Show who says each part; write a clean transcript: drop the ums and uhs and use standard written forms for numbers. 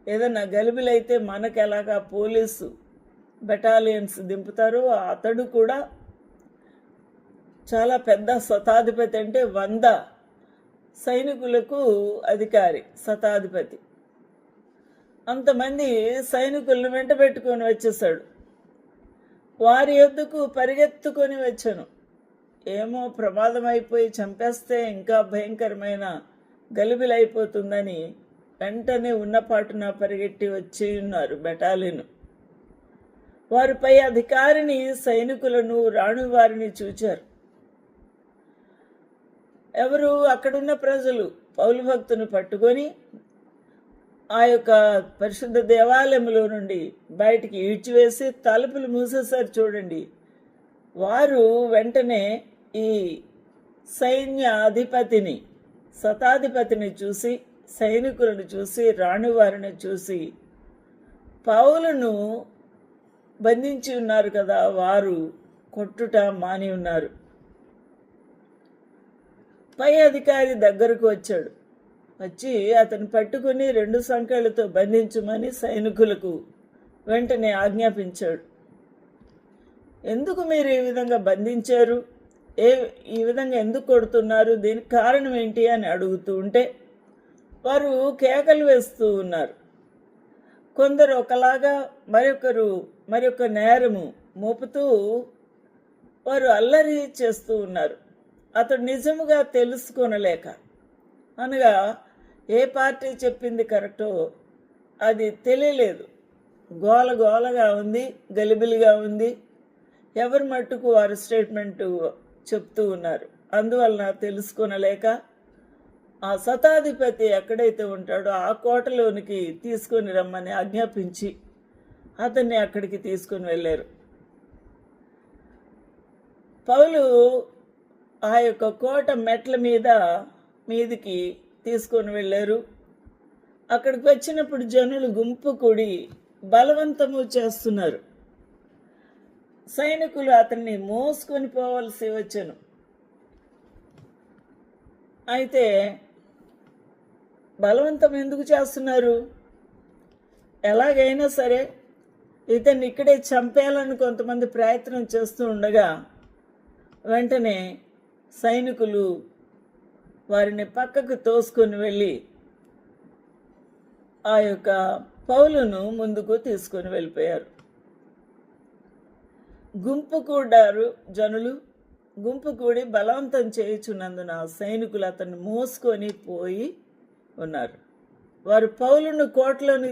Speaker 1: ఏదైనా గలిబిలైతే మనకు ఎలాగా పోలీసు బెటాలియన్స్ దింపుతారో అతడు కూడా చాలా పెద్ద శతాధిపతి, అంటే 100 సైనికులకు అధికారి శతాధిపతి. అంతమంది సైనికులను వెంట పెట్టుకొని వచ్చేసాడు. వారి యొద్దకు పరిగెత్తుకొని వచ్చాను. ఏమో ప్రమాదం అయిపోయి చంపేస్తే ఇంకా భయంకరమైన గలిబిలైపోతుందని వెంటనే ఉన్నపాటున పరిగెట్టి వచ్చి ఉన్నారు బెటాలియన్. వారిపై అధికారిని, సైనికులను, రాణివారిని చూచారు. ఎవరు? అక్కడున్న ప్రజలు పౌలు భక్తుని పట్టుకొని ఆ యొక్క పరిశుద్ధ దేవాలయంలో నుండి బయటికి ఈడ్చివేసి తలుపులు మూసేశారు. చూడండి, వారు వెంటనే ఈ సైన్య అధిపతిని, శతాధిపతిని చూసి, సైనికులను చూసి, రాణివారిని చూసి, పౌలును బంధించి ఉన్నారు కదా, వారు కొట్టుట మాని ఉన్నారు. పై అధికారి దగ్గరకు వచ్చాడు. వచ్చి అతను పట్టుకుని 2 సంకెళ్లతో బంధించమని సైనికులకు వెంటనే ఆజ్ఞాపించాడు. ఎందుకు మీరు ఈ విధంగా బంధించారు? ఈ విధంగా ఎందుకు కొడుతున్నారు? దీనికి కారణం ఏంటి అని అడుగుతూ ఉంటే వారు కేకలు వేస్తూ ఉన్నారు. కొందరు ఒకలాగా, మరొకరు మరొక నేరము మోపుతూ వారు అల్లరి చేస్తూ ఉన్నారు. అతడు నిజముగా తెలుసుకొనలేక, అనగా ఏ పార్టీ చెప్పింది కరెక్టో అది తెలియలేదు. గోల గోలగా ఉంది, గలిబిలిగా ఉంది. ఎవరి మట్టుకు వారు స్టేట్మెంటు చెప్తూ ఉన్నారు. అందువలన తెలుసుకొనలేక ఆ శతాధిపతి ఎక్కడైతే ఉంటాడో ఆ కోటలోనికి తీసుకొని రమ్మని ఆజ్ఞాపించి అతన్ని అక్కడికి తీసుకొని వెళ్ళారు. పౌలు ఆ యొక్క కోట మెట్ల మీదికి తీసుకొని వెళ్ళారు. అక్కడికి వచ్చినప్పుడు జనులు గుంపు కూడి బలవంతము చేస్తున్నారు. సైనికులు అతన్ని మోసుకొని పోవలసి వచ్చాను. అయితే బలవంతం ఎందుకు చేస్తున్నారు? ఎలాగైనా సరే ఇతన్ని ఇక్కడే చంపేయాలని కొంతమంది ప్రయత్నం చేస్తూ ఉండగా వెంటనే సైనికులు వారిని పక్కకు తోసుకొని వెళ్ళి ఆ యొక్క పౌలును ముందుకు తీసుకొని వెళ్ళిపోయారు. జనులు గుంపు కూడి బలవంతం చేయుచున్నందున సైనికులు అతన్ని మోసుకొని పోయి ఉన్నారు. వారు పౌలును కోటలోని